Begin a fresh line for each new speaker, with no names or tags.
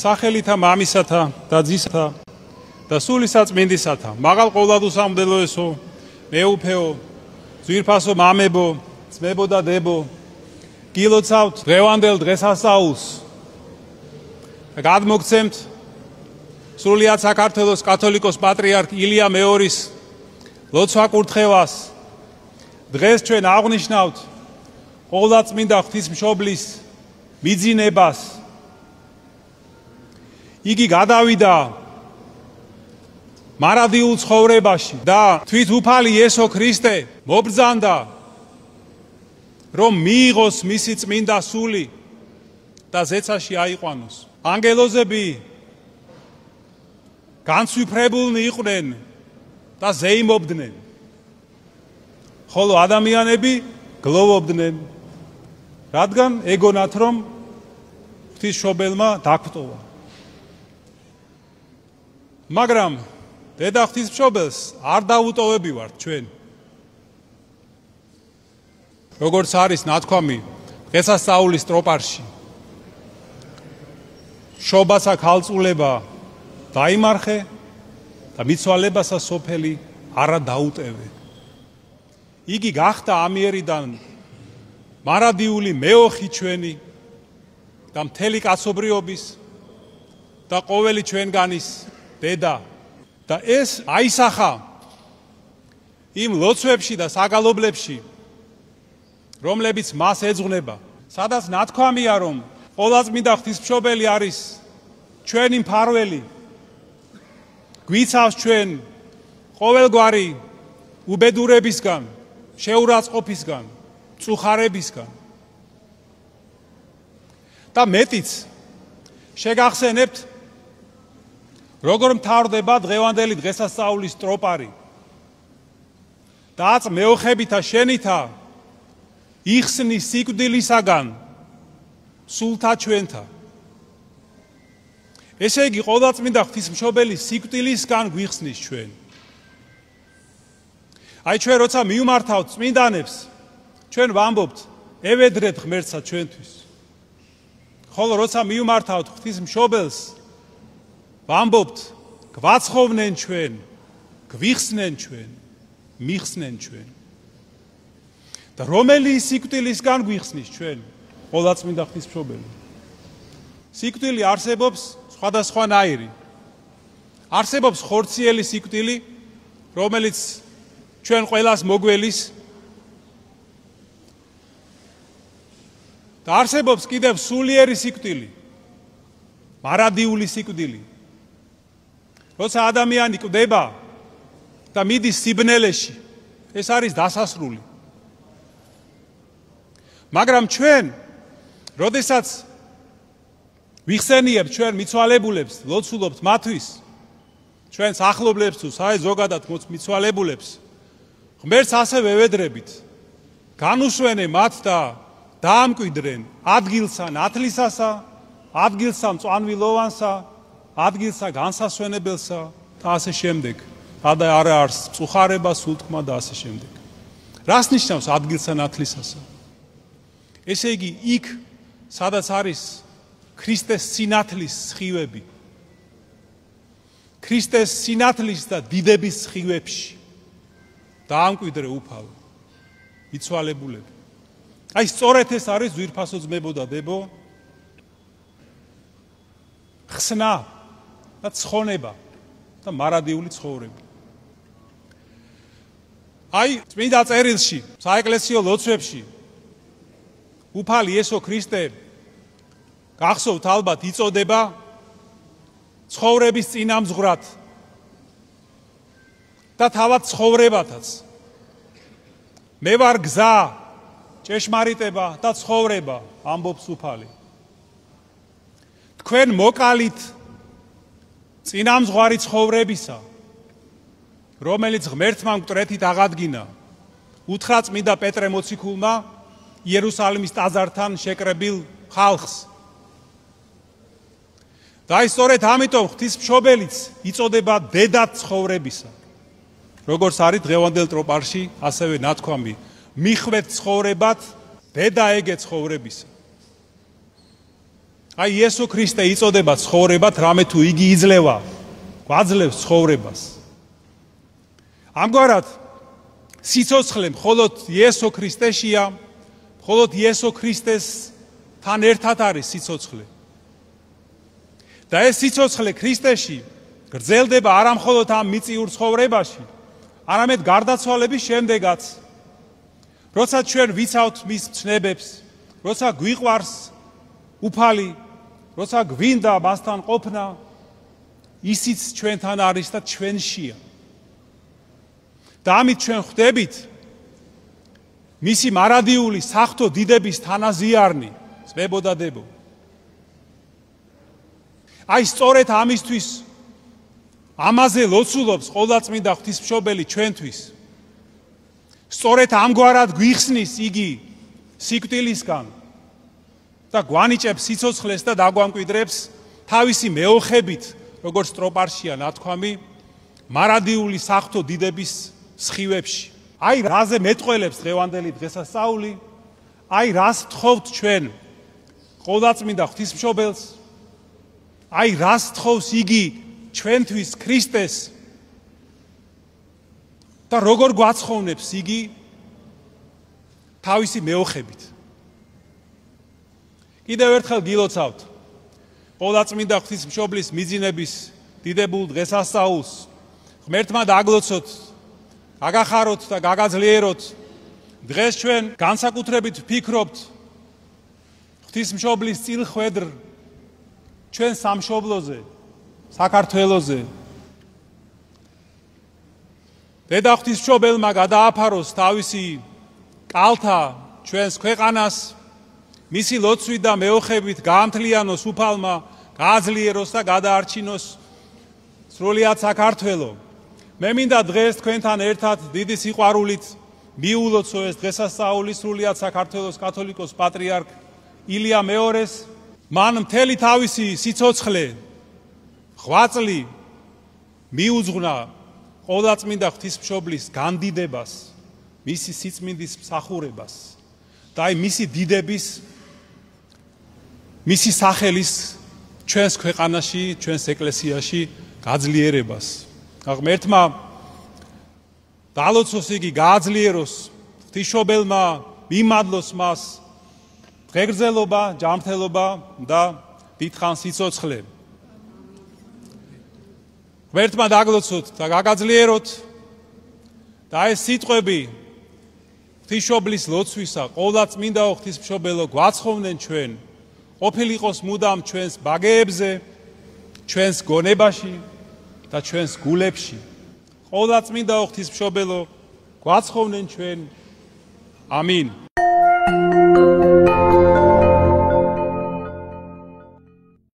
სახელითა მამისათა და ძისათა და სულისაწმინდისათა მაღალ ყოვლადუსამდელოესო მეუფეო ძვირფასო მამებო ძმებო და დებო გილოცავთ დღევანდელ დღესასწაულს და გადმოგცემთ სრულიად საქართველოს კათოლიკოს პატრიარქ ილია მეორის ლოცვა-კურთხევას. დღეს ჩვენ აღნიშნავთ ყოვლადწმინდა ღვთისმშობლის მიძინებას. იგი გადავიდა მარადიულ ცხოვრებაში და თვით უფალი იესო ქრისტე მობრძანდა, რომ მიიღოს მისი წმინდა სული და ზეცაში აიყვანოს. ანგელოზები განცვიფრებულნი იყვნენ და ზეიმობდნენ, ხოლო ადამიანები გლოვობდნენ, რადგან ეგონათ, რომ ღვთისმშობელმა დაგვტოვა. მაგრამ დედა ღვთისმშობელს არ დაუტოვებივართ ჩვენ. როგორც არის ნათქვამი დღესასწაულის ტროპარში, შობასა ქალწულება დაიმარხე და მიცვალებასა სოფელი არა დაუტევე. იგი გახდა ამიერიდან მარადიული მეოხი ჩვენი და მთელი კაცობრიობის და ყოველი ჩვენგანის დედა და ეს აისახა იმ ლოცვებში და საგალობლებში, რომლებიც მას ეძღვნება, სადაც ნათქვამია, რომ ყოვლადწმინდა ღვთისმშობელი არის ჩვენი მფარველი, გვიცავს ჩვენ ყოველგვარი უბედურებისგან, შეურაცხყოფისგან, მწუხარებისგან. და მეტიც შეგახსენებთ, როგორ მთავრდება დღევანდელი დღესასწაულის ტროპარი. და მეოხებითა შენითა იხსნის სიკვდილისაგან სულთა ჩვენთა. ესე იგი, ყოვლადწმინდა ღვთისმშობელის სიკვდილისგან გვიხსნის ჩვენ. აი ჩვენ როცა მივმართავთ წმინდანებს, ჩვენ ვამბობთ, ევედრეთ ღმერთსა ჩვენთვის. ხოლო როცა მივმართავთ ღვთისმშობელს, ვამბობთ, გვაცხოვნენ ჩვენ, გვიხსნენ ჩვენ, მიხსნენ ჩვენ. და რომელი სიკვდილისგან გვიხსნის ჩვენ, ყოვლადწმინდა ღვთისმშობელი? სიკვდილი არსებობს სხვადასხვანაირი. არსებობს ხორციელი სიკვდილი, რომელიც ჩვენ ყველას მოგველის. და არსებობს კიდევ სულიერი სიკვდილი, მარადიული სიკვდილი. როცა ადამიანი კვდება და მიდის სიბნელეში, ეს არის დასასრული. მაგრამ ჩვენ, როდესაც ვიხსენიებთ ჩვენ მიცვალებულებს, ლოცულობთ მათთვის, ჩვენს ახლობლებს თუ ზოგადად მიცვალებულებს, ღმერთს ასევე ვედრებით, განუსვენე მათ და დაამკვიდრენ ადგილსა ნათლისასა, ადგილსა მწვანვილოვანსა, ადგილსა განსასვენებელსა და ასე შემდეგ. და არა არის მწუხარება, სულთქმა და ასე შემდეგ. რას ნიშნავს ადგილსა ნათლისასა? ესე იგი, იქ, სადაც არის ქრისტეს სინათლის სხივები, ქრისტეს სინათლის და დიდების სხივებში დაამკვიდრე უფალო, მიცვალებულები. აი სწორედ ეს არის ძვირფასო ძმებო და დებო, ხსნა და ცხონება და მარადიული ცხოვრება. აი წმინდა წერილში, საეკლესიო ლოცვებში უფალი იესო ქრისტე გახსოვთ ალბათ იწოდება ცხოვრების წინამძღვრად და თავად ცხოვრებათაც. მე ვარ გზა, ჭეშმარიტება და ცხოვრება, ამბობს უფალი. თქვენ მოკალით წინამძღვარი ცხოვრებისა, რომელიც ღმერთმა მკვდრეთით აღადგინა, უთხრა წმინდა პეტრე მოციქულმა იერუსალიმის ტაძართან შეკრებილ ხალხს. და აი სწორედ ამიტომ ღვთისმშობელიც იწოდება დედად ცხოვრებისა. როგორც არის დღევანდელ ტროპარში, ასევე ნათქვამი, მიხვეთ ცხოვრებად დედა ეგე ცხოვრებისა. აი იესო ქრისტე იწოდება ცხოვრებად, რამე თუ იგი იძლევა, გვაძლევს ცხოვრებას. ამგვარად სიცოცხლე მხოლოდ იესო ქრისტეშია, მხოლოდ იესო ქრისტესთან ერთად არის სიცოცხლე. და ეს სიცოცხლე ქრისტეში გრძელდება არა მხოლოდ ამ მიწიურ ცხოვრებაში, არამედ გარდაცვალების შემდეგაც. როცა ჩვენ ვიცავთ მის ცნებებს, როცა გვიყვარს უფალი, როცა გვინდა მასთან ყოფნა, ისიც ჩვენთან არის და ჩვენშია. და ამით ჩვენ ხვდებით მისი მარადიული საღვთო დიდების თანაზიარნი, წვებოდადებო. აი სწორედ ამისთვის ამაზე ლოცულობს ყოვლადწმინდა ღვთისმშობელი ჩვენთვის. სწორედ ამგვარად გვიხსნის იგი სიკვდილისგან და გვანიჭებს სიცოცხლეს და დაგვამკვიდრებს თავისი მეოხებით, როგორც ტროპარშია ნათქვამი, მარადიული საღვთო დიდების სხივებში. აი რაზე მეტყველებს დღევანდელი დღესასწაული, აი რას თხოვთ ჩვენ ყოვლადწმინდა ღვთისმშობელს, აი რას თხოვს იგი ჩვენთვის ქრისტეს და როგორ გვაცხოვნებს იგი თავისი მეოხებით. კიდევ ერთხელ გილოცავთ ყოვლადწმინდა ღვთისმშობლის მიძინების დიდებულ დღესასწაულს. ღმერთმა დაგლოცოთ, გაგახაროთ და გაგაძლიეროთ. დღეს ჩვენ განსაკუთრებით ვფიქრობთ ღვთისმშობლის წილხვედრ ჩვენ სამშობლოზე, საქართველოზე. დედა ღვთისმშობელმა გადააფაროს თავისი კალთა ჩვენს ქვეყანას, მისი ლოცვით და მეოხებით გაამთლიანოს უფალმა, გააძლიეროს და გადაარჩინოს სრულიად საქართველო. მე მინდა დღეს თქვენთან ერთად დიდი სიყვარულით მიულოცო ეს დღესასწაული სრულიად საქართველოს კათოლიკოს პატრიარქ ილია მეორეს. მან მთელი თავისი სიცოცხლე, ღვაწლი მიუძღვნა ყოვლადწმინდა ღვთისმშობლის განდიდებას, მისი სიწმინდის მსახურებას და აი მისი დიდების, მისი სახელის ჩვენს ქვეყანაში, ჩვენს ეკლესიაში გაძლიერებას. ღმერთმა დალოცოს იგი, გააძლიეროს, ღვთისმშობელმა მიმადლოს მას ღეგრძელობა, ჯანმრთელობა და დიდხან სიცოცხლე. ღმერთმა დაგლოცოთ და გაგაძლიეროთ და ეს სიტყვები ღვთისმშობლის ლოცვისა, ყოვლადწმინდა ღვთისმშობელო, გვაცხოვნენ ჩვენ, ყოფილიყოს მუდამ ჩვენს ბაგეებზე, ჩვენს გონებაში და ჩვენს გულებში. ყოვლადწმინდა ღვთისმშობელო, გვაცხოვნენ ჩვენ. ამინ.